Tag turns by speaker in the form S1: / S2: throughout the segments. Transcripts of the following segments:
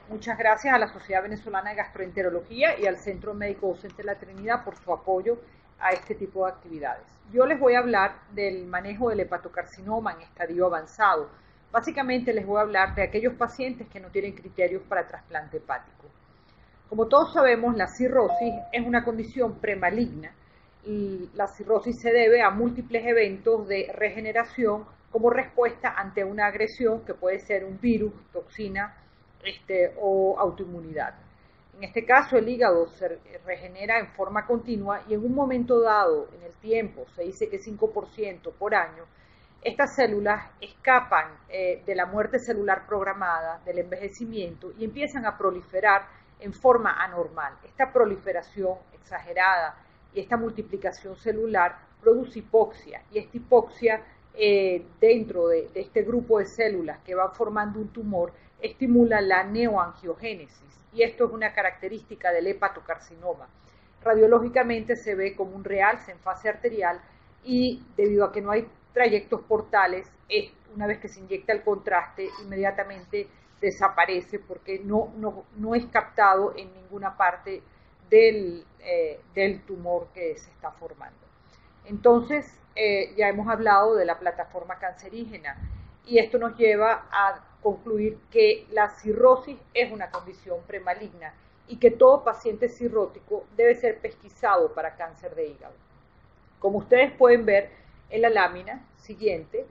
S1: Muchas gracias a la Sociedad Venezolana de Gastroenterología y al Centro Médico Docente de la Trinidad por su apoyo a este tipo de actividades. Yo les voy a hablar del manejo del hepatocarcinoma en estadio avanzado. Básicamente les voy a hablar de aquellos pacientes que no tienen criterios para trasplante hepático. Como todos sabemos, la cirrosis es una condición premaligna. La cirrosis se debe a múltiples eventos de regeneración como respuesta ante una agresión que puede ser un virus, toxina o autoinmunidad. En este caso, el hígado se regenera en forma continua y en un momento dado en el tiempo, se dice que 5% por año, estas células escapan de la muerte celular programada, del envejecimiento, y empiezan a proliferar en forma anormal. Esta proliferación exagerada y esta multiplicación celular produce hipoxia, y esta hipoxia dentro de este grupo de células que van formando un tumor estimula la neoangiogénesis, y esto es una característica del hepatocarcinoma. Radiológicamente se ve como un realce en fase arterial y debido a que no hay trayectos portales, una vez que se inyecta el contraste, inmediatamente desaparece porque no es captado en ninguna parte del tumor que se está formando. Entonces, ya hemos hablado de la plataforma cancerígena y esto nos lleva a concluir que la cirrosis es una condición premaligna y que todo paciente cirrótico debe ser pesquisado para cáncer de hígado. Como ustedes pueden ver en la lámina siguiente,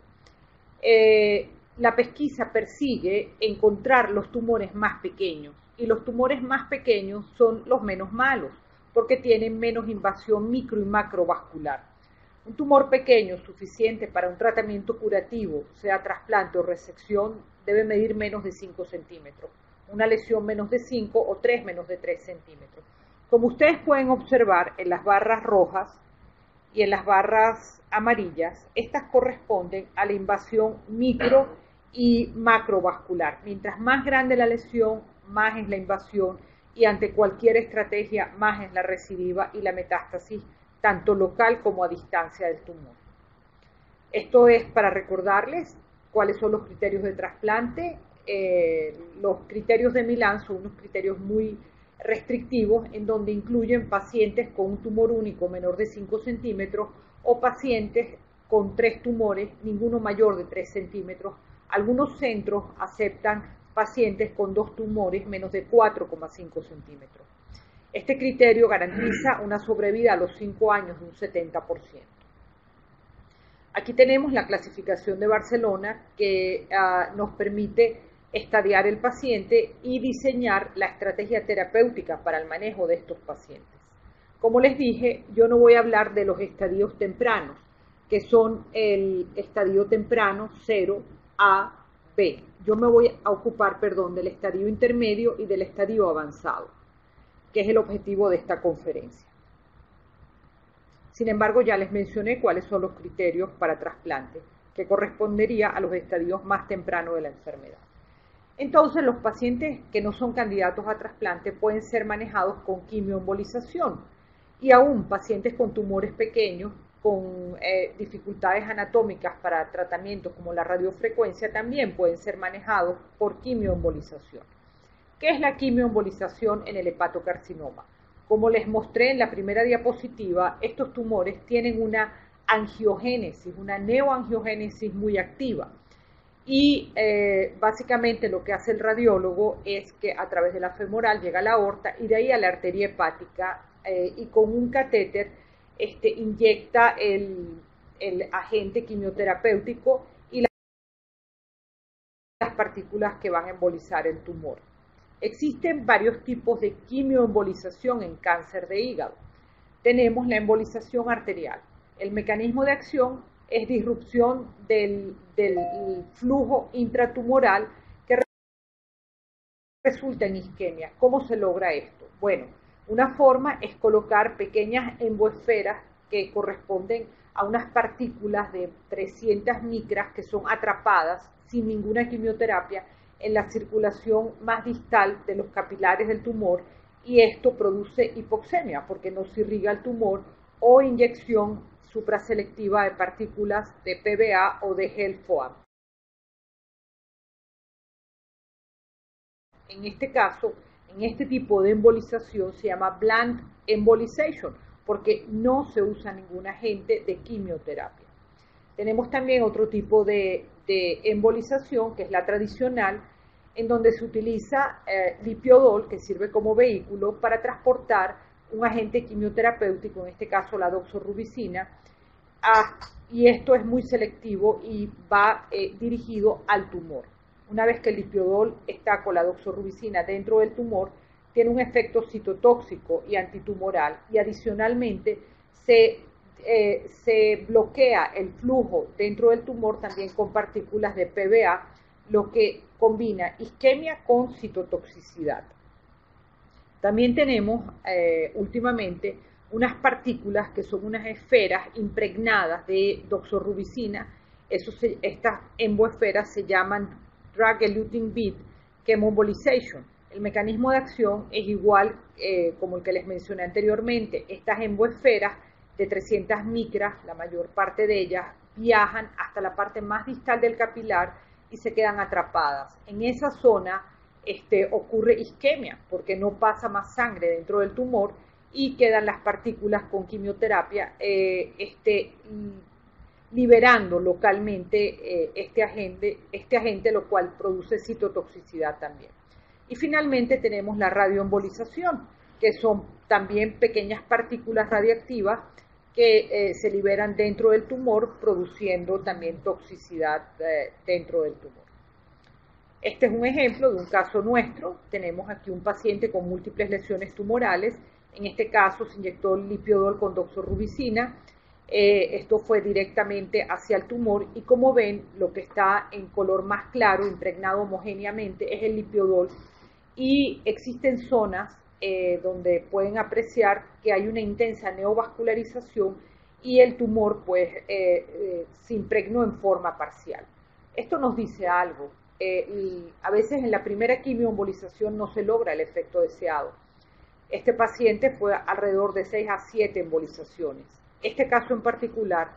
S1: la pesquisa persigue encontrar los tumores más pequeños, y los tumores más pequeños son los menos malos porque tienen menos invasión micro y macrovascular. Un tumor pequeño suficiente para un tratamiento curativo, sea trasplante o resección, debe medir menos de 5 centímetros. Una lesión menos de 5 o 3 menos de 3 centímetros. Como ustedes pueden observar en las barras rojas y en las barras amarillas, estas corresponden a la invasión micro y macrovascular. Mientras más grande la lesión, más es la invasión, y ante cualquier estrategia, más es la recidiva y la metástasis, tanto local como a distancia del tumor. Esto es para recordarles cuáles son los criterios de trasplante. Los criterios de Milán son unos criterios muy restrictivos en donde incluyen pacientes con un tumor único menor de 5 centímetros o pacientes con 3 tumores, ninguno mayor de 3 centímetros. Algunos centros aceptan pacientes con 2 tumores menos de 4,5 centímetros. Este criterio garantiza una sobrevida a los 5 años de un 70%. Aquí tenemos la clasificación de Barcelona que nos permite estadiar el paciente y diseñar la estrategia terapéutica para el manejo de estos pacientes. Como les dije, yo no voy a hablar de los estadios tempranos, que son el estadio temprano 0, A, B. Yo me voy a ocupar, del estadio intermedio y del estadio avanzado, que es el objetivo de esta conferencia. Sin embargo, ya les mencioné cuáles son los criterios para trasplante, que correspondería a los estadios más tempranos de la enfermedad. Entonces, los pacientes que no son candidatos a trasplante pueden ser manejados con quimioembolización, y aún pacientes con tumores pequeños, con dificultades anatómicas para tratamientos como la radiofrecuencia, también pueden ser manejados por quimioembolización. ¿Qué es la quimioembolización en el hepatocarcinoma? Como les mostré en la primera diapositiva, estos tumores tienen una angiogénesis, una neoangiogénesis muy activa. Y básicamente lo que hace el radiólogo es que a través de la femoral llega a la aorta y de ahí a la arteria hepática, y con un catéter inyecta el agente quimioterapéutico y las partículas que van a embolizar el tumor. Existen varios tipos de quimioembolización en cáncer de hígado. Tenemos la embolización arterial. El mecanismo de acción es disrupción del flujo intratumoral que resulta en isquemia. ¿Cómo se logra esto? Bueno, una forma es colocar pequeñas emboesferas que corresponden a unas partículas de 300 micras que son atrapadas sin ninguna quimioterapia en la circulación más distal de los capilares del tumor, y esto produce hipoxemia porque no se irriga el tumor, o inyección supraselectiva de partículas de PBA o de gel FOAM. En este caso, en este tipo de embolización se llama blunt embolization, porque no se usa ningún agente de quimioterapia. Tenemos también otro tipo de embolización, que es la tradicional, en donde se utiliza lipiodol, que sirve como vehículo para transportar un agente quimioterapéutico, en este caso la doxorubicina, y esto es muy selectivo y va dirigido al tumor. Una vez que el lipiodol está con la doxorubicina dentro del tumor, tiene un efecto citotóxico y antitumoral, y adicionalmente se bloquea el flujo dentro del tumor también con partículas de PBA, lo que combina isquemia con citotoxicidad. También tenemos últimamente unas partículas que son unas esferas impregnadas de doxorubicina. Estas emboesferas se llaman drug-eluting bead chemoembolization. El mecanismo de acción es igual como el que les mencioné anteriormente. Estas emboesferas de 300 micras, la mayor parte de ellas, viajan hasta la parte más distal del capilar y se quedan atrapadas. En esa zona ocurre isquemia porque no pasa más sangre dentro del tumor y quedan las partículas con quimioterapia liberando localmente este agente, lo cual produce citotoxicidad también. Y finalmente tenemos la radioembolización, que son también pequeñas partículas radiactivas que se liberan dentro del tumor, produciendo también toxicidad dentro del tumor. Este es un ejemplo de un caso nuestro. Tenemos aquí un paciente con múltiples lesiones tumorales. En este caso se inyectó lipiodol con doxorubicina. Esto fue directamente hacia el tumor y como ven, lo que está en color más claro, impregnado homogéneamente, es el lipiodol, y existen zonas donde pueden apreciar que hay una intensa neovascularización y el tumor pues se impregnó en forma parcial. Esto nos dice algo. A veces en la primera quimioembolización no se logra el efecto deseado. Este paciente fue alrededor de 6 a 7 embolizaciones. Este caso en particular,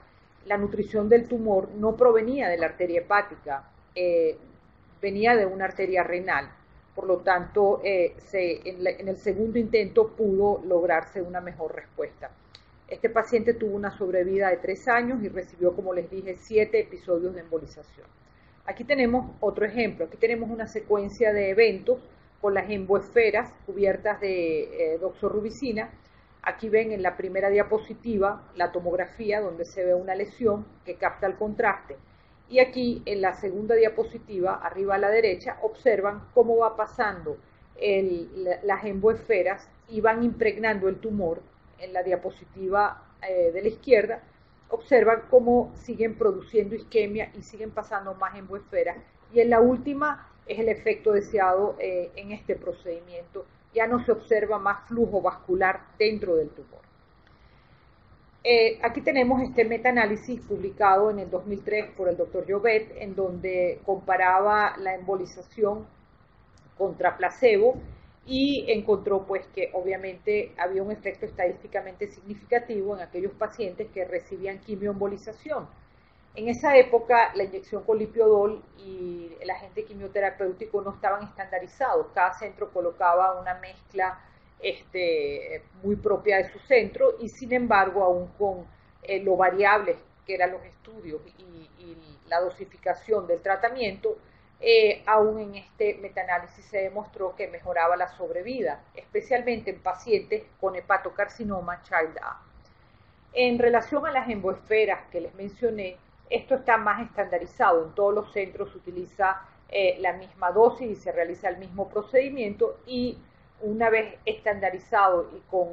S1: la nutrición del tumor no provenía de la arteria hepática, venía de una arteria renal. Por lo tanto, en el segundo intento pudo lograrse una mejor respuesta. Este paciente tuvo una sobrevida de 3 años y recibió, como les dije, 7 episodios de embolización. Aquí tenemos otro ejemplo. Aquí tenemos una secuencia de eventos con las emboesferas cubiertas de doxorubicina. Aquí ven en la primera diapositiva la tomografía donde se ve una lesión que capta el contraste. Y aquí en la segunda diapositiva, arriba a la derecha, observan cómo va pasando las emboesferas y van impregnando el tumor. En la diapositiva de la izquierda, observan cómo siguen produciendo isquemia y siguen pasando más emboesferas. Y en la última es el efecto deseado en este procedimiento. Ya no se observa más flujo vascular dentro del tumor. Aquí tenemos este metaanálisis publicado en el 2003 por el Dr. Llobet, en donde comparaba la embolización contra placebo y encontró pues que obviamente había un efecto estadísticamente significativo en aquellos pacientes que recibían quimioembolización. En esa época la inyección con lipiodol y el agente quimioterapéutico no estaban estandarizados. Cada centro colocaba una mezcla muy propia de su centro y sin embargo aún con lo variables que eran los estudios y la dosificación del tratamiento, aún en este metaanálisis se demostró que mejoraba la sobrevida, especialmente en pacientes con hepatocarcinoma Child A. En relación a las emboesferas que les mencioné, esto está más estandarizado. En todos los centros se utiliza la misma dosis y se realiza el mismo procedimiento, y una vez estandarizado y con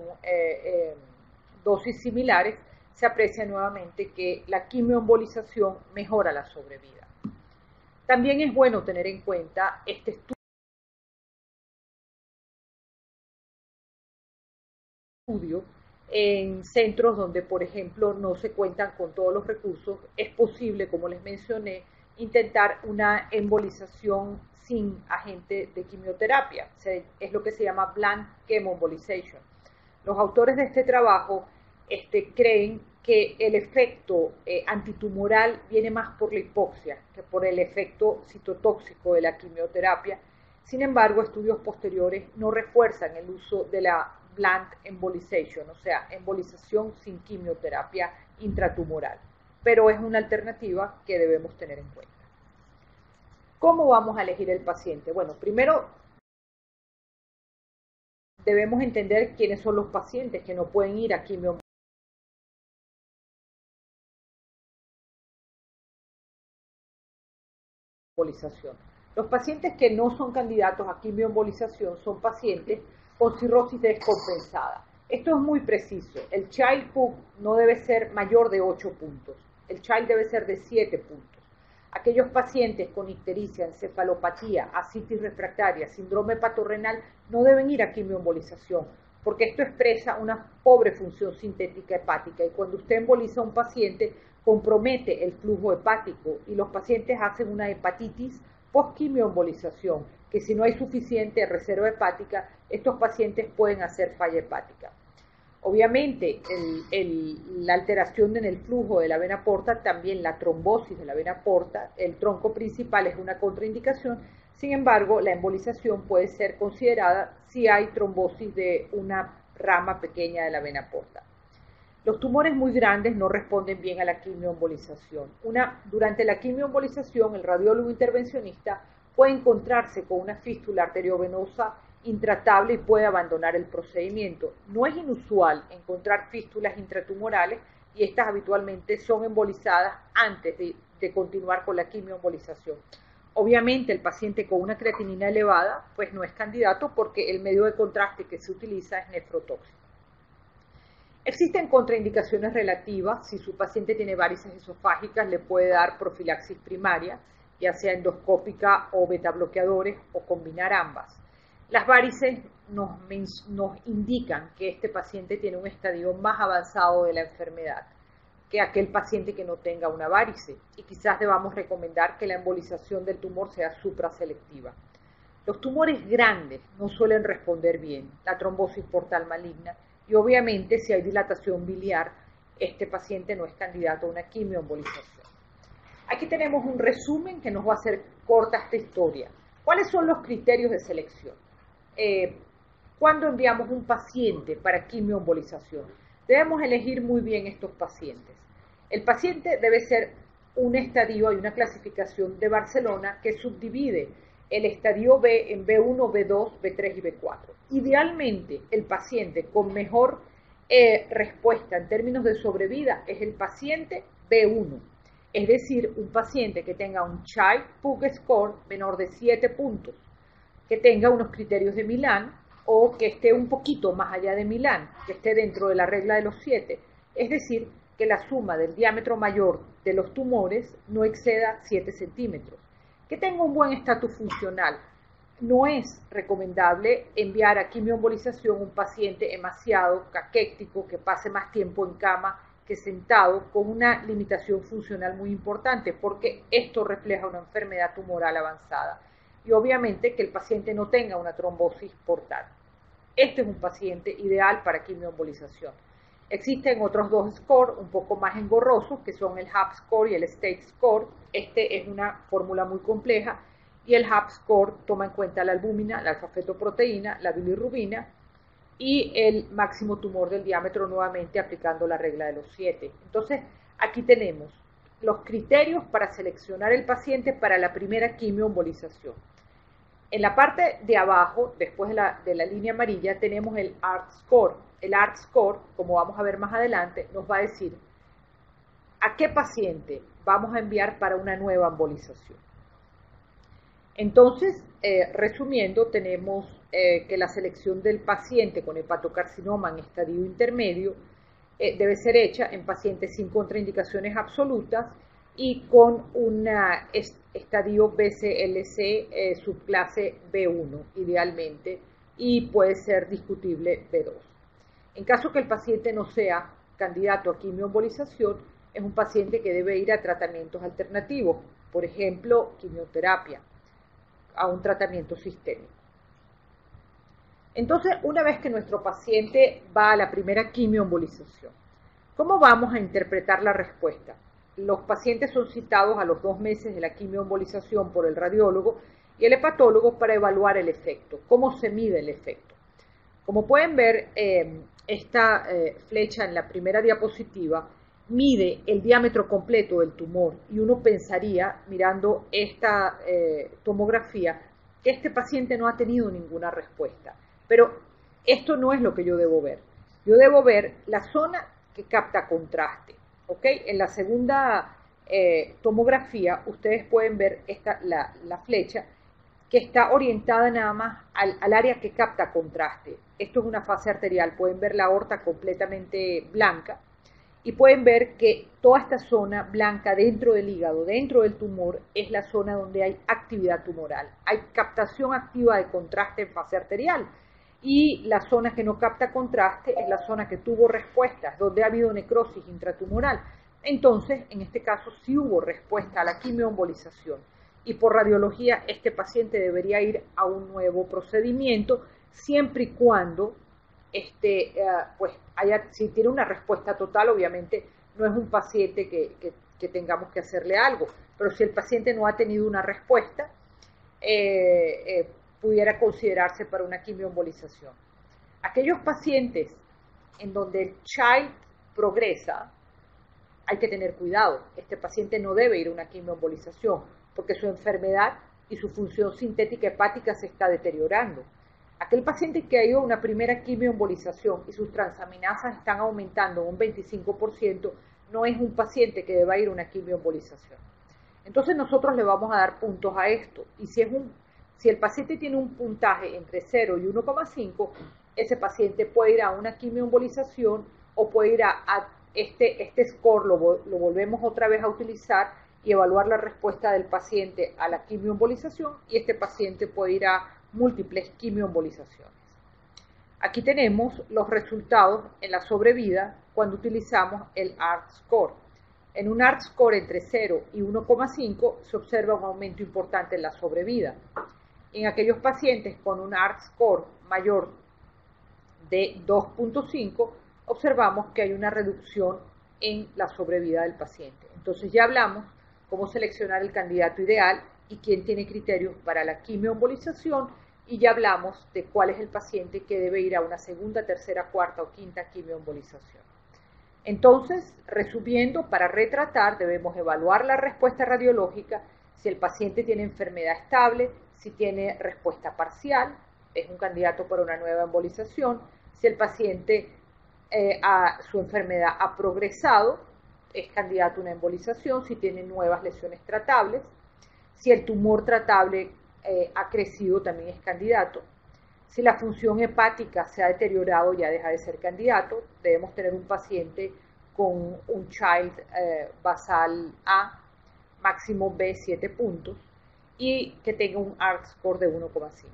S1: dosis similares, se aprecia nuevamente que la quimioembolización mejora la sobrevida. También es bueno tener en cuenta este estudio en centros donde, por ejemplo, no se cuentan con todos los recursos. Es posible, como les mencioné, intentar una embolización sin agente de quimioterapia. Es lo que se llama blunt chemoembolization. Los autores de este trabajo creen que el efecto antitumoral viene más por la hipoxia que por el efecto citotóxico de la quimioterapia. Sin embargo, estudios posteriores no refuerzan el uso de la blunt embolization, o sea, embolización sin quimioterapia intratumoral, pero es una alternativa que debemos tener en cuenta. ¿Cómo vamos a elegir el paciente? Bueno, primero debemos entender quiénes son los pacientes que no pueden ir a quimioterapia. Los pacientes que no son candidatos a quimioembolización son pacientes con cirrosis descompensada. Esto es muy preciso. El Child PUG no debe ser mayor de 8 puntos. El Child debe ser de 7 puntos. Aquellos pacientes con ictericia, encefalopatía, ascitis refractaria, síndrome hepatorenal no deben ir a quimioembolización, porque esto expresa una pobre función sintética hepática y cuando usted emboliza a un paciente compromete el flujo hepático y los pacientes hacen una hepatitis post-quimioembolización, que si no hay suficiente reserva hepática, estos pacientes pueden hacer falla hepática. Obviamente, la alteración en el flujo de la vena porta, también la trombosis de la vena porta, el tronco principal es una contraindicación, sin embargo, la embolización puede ser considerada si hay trombosis de una rama pequeña de la vena porta. Los tumores muy grandes no responden bien a la quimioembolización. Durante la quimioembolización, el radiólogo intervencionista puede encontrarse con una fístula arteriovenosa intratable y puede abandonar el procedimiento. No es inusual encontrar fístulas intratumorales y estas habitualmente son embolizadas antes de continuar con la quimioembolización. Obviamente el paciente con una creatinina elevada pues no es candidato porque el medio de contraste que se utiliza es nefrotóxico. Existen contraindicaciones relativas. Si su paciente tiene varices esofágicas, le puede dar profilaxis primaria, ya sea endoscópica o betabloqueadores o combinar ambas. Las varices nos indican que este paciente tiene un estadio más avanzado de la enfermedad que aquel paciente que no tenga una varice y quizás debamos recomendar que la embolización del tumor sea supraselectiva. Los tumores grandes no suelen responder bien, la trombosis portal maligna, y obviamente si hay dilatación biliar, este paciente no es candidato a una quimioembolización. Aquí tenemos un resumen que nos va a hacer corta esta historia. ¿Cuáles son los criterios de selección? Cuando enviamos un paciente para quimioembolización, debemos elegir muy bien estos pacientes. El paciente debe ser un estadio, hay una clasificación de Barcelona que subdivide el estadio B en B1, B2, B3 y B4. Idealmente, el paciente con mejor respuesta en términos de sobrevida es el paciente B1, es decir, un paciente que tenga un Child PUG score menor de 7 puntos, que tenga unos criterios de Milán o que esté un poquito más allá de Milán, que esté dentro de la regla de los 7, es decir, que la suma del diámetro mayor de los tumores no exceda 7 centímetros, que tenga un buen estatus funcional. No es recomendable enviar a quimioembolización un paciente demasiado caquéctico que pase más tiempo en cama que sentado con una limitación funcional muy importante porque esto refleja una enfermedad tumoral avanzada y obviamente que el paciente no tenga una trombosis portal. Este es un paciente ideal para quimioembolización. Existen otros dos scores un poco más engorrosos que son el HAP score y el state score. Este es una fórmula muy compleja y el HAP score toma en cuenta la albúmina, la alfa-fetoproteína, la bilirrubina y el máximo tumor del diámetro nuevamente aplicando la regla de los 7. Entonces aquí tenemos los criterios para seleccionar el paciente para la primera quimioembolización. En la parte de abajo, después de la línea amarilla, tenemos el ART score. El ART score, como vamos a ver más adelante, nos va a decir a qué paciente vamos a enviar para una nueva embolización. Entonces, resumiendo, tenemos que la selección del paciente con hepatocarcinoma en estadio intermedio debe ser hecha en pacientes sin contraindicaciones absolutas y con un estadio BCLC subclase B1 idealmente y puede ser discutible B2. En caso que el paciente no sea candidato a quimioembolización, es un paciente que debe ir a tratamientos alternativos, por ejemplo, quimioterapia, a un tratamiento sistémico. Entonces, una vez que nuestro paciente va a la primera quimioembolización, ¿cómo vamos a interpretar la respuesta? Los pacientes son citados a los 2 meses de la quimioembolización por el radiólogo y el hepatólogo para evaluar el efecto. ¿Cómo se mide el efecto? Como pueden ver, esta flecha en la primera diapositiva mide el diámetro completo del tumor y uno pensaría, mirando esta tomografía, que este paciente no ha tenido ninguna respuesta. Pero esto no es lo que yo debo ver. Yo debo ver la zona que capta contraste. ¿Ok? En la segunda tomografía ustedes pueden ver la flecha que está orientada nada más al área que capta contraste. Esto es una fase arterial, pueden ver la aorta completamente blanca y pueden ver que toda esta zona blanca dentro del hígado, dentro del tumor, es la zona donde hay actividad tumoral. Hay captación activa de contraste en fase arterial y la zona que no capta contraste es la zona que tuvo respuestas, donde ha habido necrosis intratumoral. Entonces, en este caso sí hubo respuesta a la quimioembolización y por radiología este paciente debería ir a un nuevo procedimiento siempre y cuando si tiene una respuesta total. Obviamente no es un paciente que tengamos que hacerle algo, pero si el paciente no ha tenido una respuesta, pudiera considerarse para una quimioembolización. Aquellos pacientes en donde el child progresa, hay que tener cuidado. Este paciente no debe ir a una quimioembolización porque su enfermedad y su función sintética hepática se está deteriorando. Aquel paciente que ha ido a una primera quimioembolización y sus transaminasas están aumentando un 25%, no es un paciente que deba ir a una quimioembolización. Entonces nosotros le vamos a dar puntos a esto. Y si el paciente tiene un puntaje entre 0 y 1,5, ese paciente puede ir a una quimioembolización o puede ir a este score, lo volvemos otra vez a utilizar y evaluar la respuesta del paciente a la quimioembolización, y este paciente puede ir a múltiples quimioembolizaciones. Aquí tenemos los resultados en la sobrevida cuando utilizamos el ART score. En un ART score entre 0 y 1,5 se observa un aumento importante en la sobrevida. En aquellos pacientes con un ART score mayor de 2,5 observamos que hay una reducción en la sobrevida del paciente. Entonces ya hablamos cómo seleccionar el candidato ideal y quién tiene criterios para la quimioembolización, y ya hablamos de cuál es el paciente que debe ir a una segunda, tercera, cuarta o quinta quimioembolización. Entonces, resumiendo, para retratar debemos evaluar la respuesta radiológica, si el paciente tiene enfermedad estable, si tiene respuesta parcial, es un candidato para una nueva embolización, si el paciente su enfermedad ha progresado, es candidato a una embolización, si tiene nuevas lesiones tratables, si el tumor tratable ha crecido, también es candidato. Si la función hepática se ha deteriorado, ya deja de ser candidato. Debemos tener un paciente con un child basal A, máximo B, 7 puntos, y que tenga un ART score de 1,5.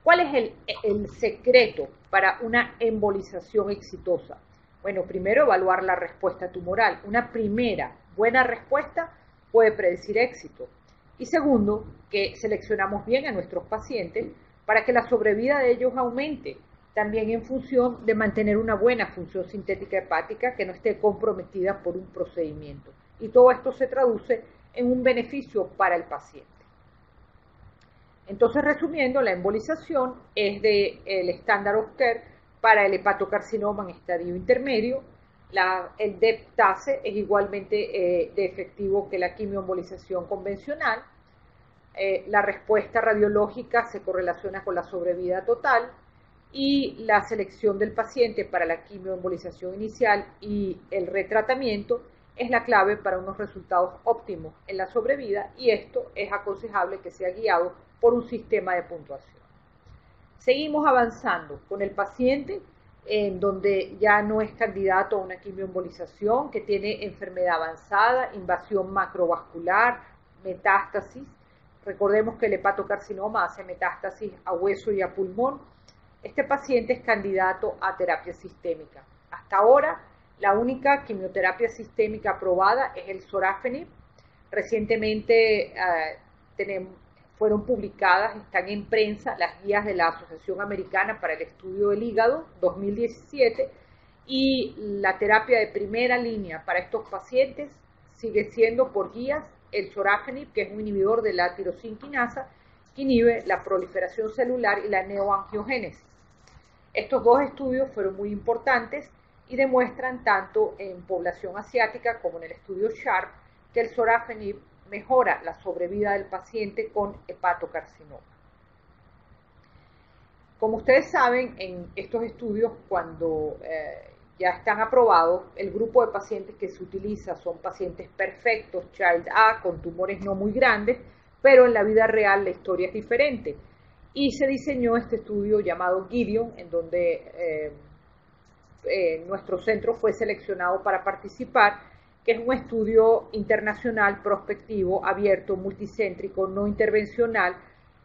S1: ¿Cuál es el secreto para una embolización exitosa? Bueno, primero evaluar la respuesta tumoral. Una primera buena respuesta puede predecir éxito. Y segundo, que seleccionamos bien a nuestros pacientes para que la sobrevida de ellos aumente, también en función de mantener una buena función sintética hepática que no esté comprometida por un procedimiento. Y todo esto se traduce en un beneficio para el paciente. Entonces, resumiendo, la embolización es el estándar of care para el hepatocarcinoma en estadio intermedio. El DEP-TACE es igualmente de efectivo que la quimioembolización convencional. La respuesta radiológica se correlaciona con la sobrevida total, y la selección del paciente para la quimioembolización inicial y el retratamiento es la clave para unos resultados óptimos en la sobrevida, y esto es aconsejable que sea guiado por un sistema de puntuación. Seguimos avanzando con el paciente en donde ya no es candidato a una quimioembolización, que tiene enfermedad avanzada, invasión macrovascular, metástasis. Recordemos que el hepatocarcinoma hace metástasis a hueso y a pulmón. Este paciente es candidato a terapia sistémica. Hasta ahora, la única quimioterapia sistémica aprobada es el sorafenib. Recientemente fueron publicadas, están en prensa, las guías de la Asociación Americana para el Estudio del Hígado 2017, y la terapia de primera línea para estos pacientes sigue siendo por guías el sorafenib, que es un inhibidor de la tirosinquinasa, inhibe la proliferación celular y la neoangiogénesis. Estos dos estudios fueron muy importantes y demuestran tanto en población asiática como en el estudio SHARP que el sorafenib mejora la sobrevida del paciente con hepatocarcinoma. Como ustedes saben, en estos estudios, cuando ya están aprobados, el grupo de pacientes que se utiliza son pacientes perfectos, Child A, con tumores no muy grandes, pero en la vida real la historia es diferente. Y se diseñó este estudio llamado Gideon, en donde nuestro centro fue seleccionado para participar, que es un estudio internacional prospectivo, abierto, multicéntrico, no intervencional,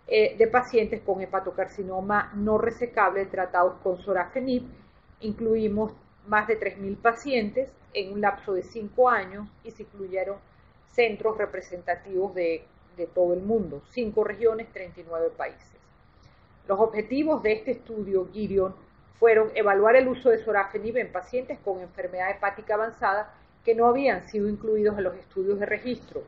S1: de pacientes con hepatocarcinoma no resecable tratados con sorafenib. Incluimos más de 3.000 pacientes en un lapso de 5 años y se incluyeron centros representativos de todo el mundo, 5 regiones, 39 países. Los objetivos de este estudio, Gideon, fueron evaluar el uso de sorafenib en pacientes con enfermedad hepática avanzada que no habían sido incluidos en los estudios de registro,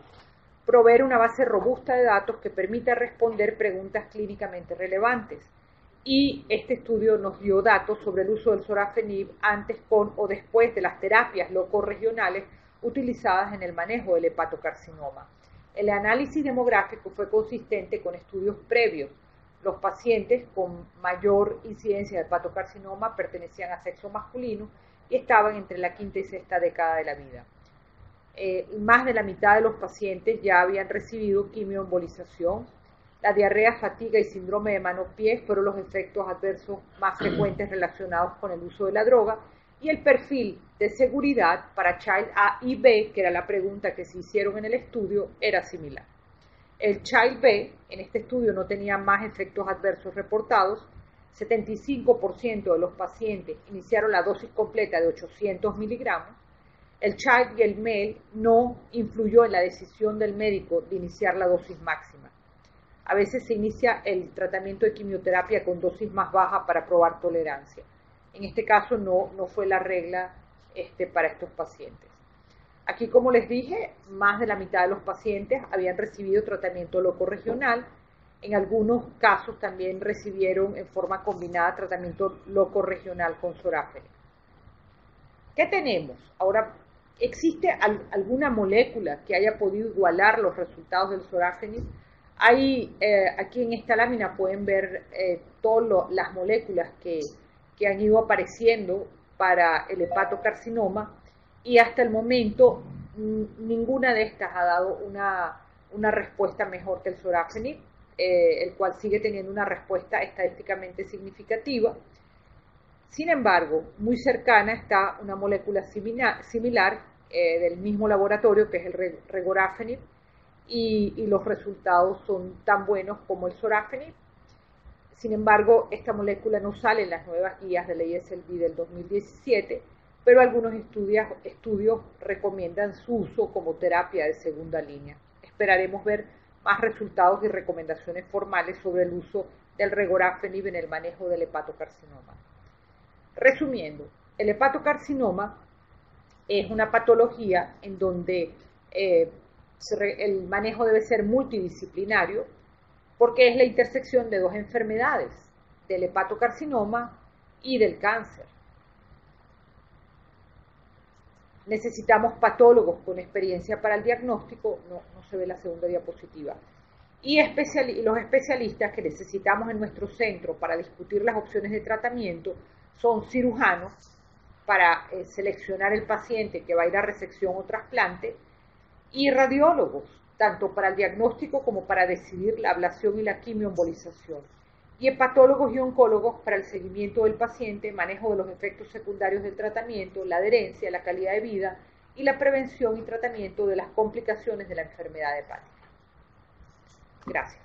S1: proveer una base robusta de datos que permita responder preguntas clínicamente relevantes. Y este estudio nos dio datos sobre el uso del sorafenib antes, con o después de las terapias locorregionales utilizadas en el manejo del hepatocarcinoma. El análisis demográfico fue consistente con estudios previos. Los pacientes con mayor incidencia de hepatocarcinoma pertenecían a sexo masculino y estaban entre la quinta y sexta década de la vida. Más de la mitad de los pacientes ya habían recibido quimioembolización. La diarrea, fatiga y síndrome de mano-pie fueron los efectos adversos más frecuentes relacionados con el uso de la droga, y el perfil de seguridad para Child A y B, que era la pregunta que se hicieron en el estudio, era similar. El Child B en este estudio no tenía más efectos adversos reportados. 75% de los pacientes iniciaron la dosis completa de 800 miligramos. El Child y el MEL no influyó en la decisión del médico de iniciar la dosis máxima. A veces se inicia el tratamiento de quimioterapia con dosis más baja para probar tolerancia. En este caso no fue la regla para estos pacientes. Aquí, como les dije, más de la mitad de los pacientes habían recibido tratamiento locorregional. En algunos casos también recibieron en forma combinada tratamiento locorregional con sorafenib. ¿Qué tenemos? Ahora, ¿existe alguna molécula que haya podido igualar los resultados del sorafenib? Aquí en esta lámina pueden ver todas las moléculas que han ido apareciendo para el hepatocarcinoma, y hasta el momento ninguna de estas ha dado una respuesta mejor que el sorafenib, el cual sigue teniendo una respuesta estadísticamente significativa. Sin embargo, muy cercana está una molécula similar del mismo laboratorio, que es el regorafenib, y los resultados son tan buenos como el sorafenib. Sin embargo, esta molécula no sale en las nuevas guías de la EASLD del 2017, pero algunos estudios recomiendan su uso como terapia de segunda línea. Esperaremos ver más resultados y recomendaciones formales sobre el uso del regorafenib en el manejo del hepatocarcinoma. Resumiendo, el hepatocarcinoma es una patología en donde el manejo debe ser multidisciplinario, porque es la intersección de dos enfermedades, del hepatocarcinoma y del cáncer. Necesitamos patólogos con experiencia para el diagnóstico, no se ve la segunda diapositiva, y los especialistas que necesitamos en nuestro centro para discutir las opciones de tratamiento son cirujanos para seleccionar el paciente que va a ir a resección o trasplante, y radiólogos, tanto para el diagnóstico como para decidir la ablación y la quimioembolización, y hepatólogos y oncólogos para el seguimiento del paciente, manejo de los efectos secundarios del tratamiento, la adherencia, la calidad de vida y la prevención y tratamiento de las complicaciones de la enfermedad hepática. Gracias.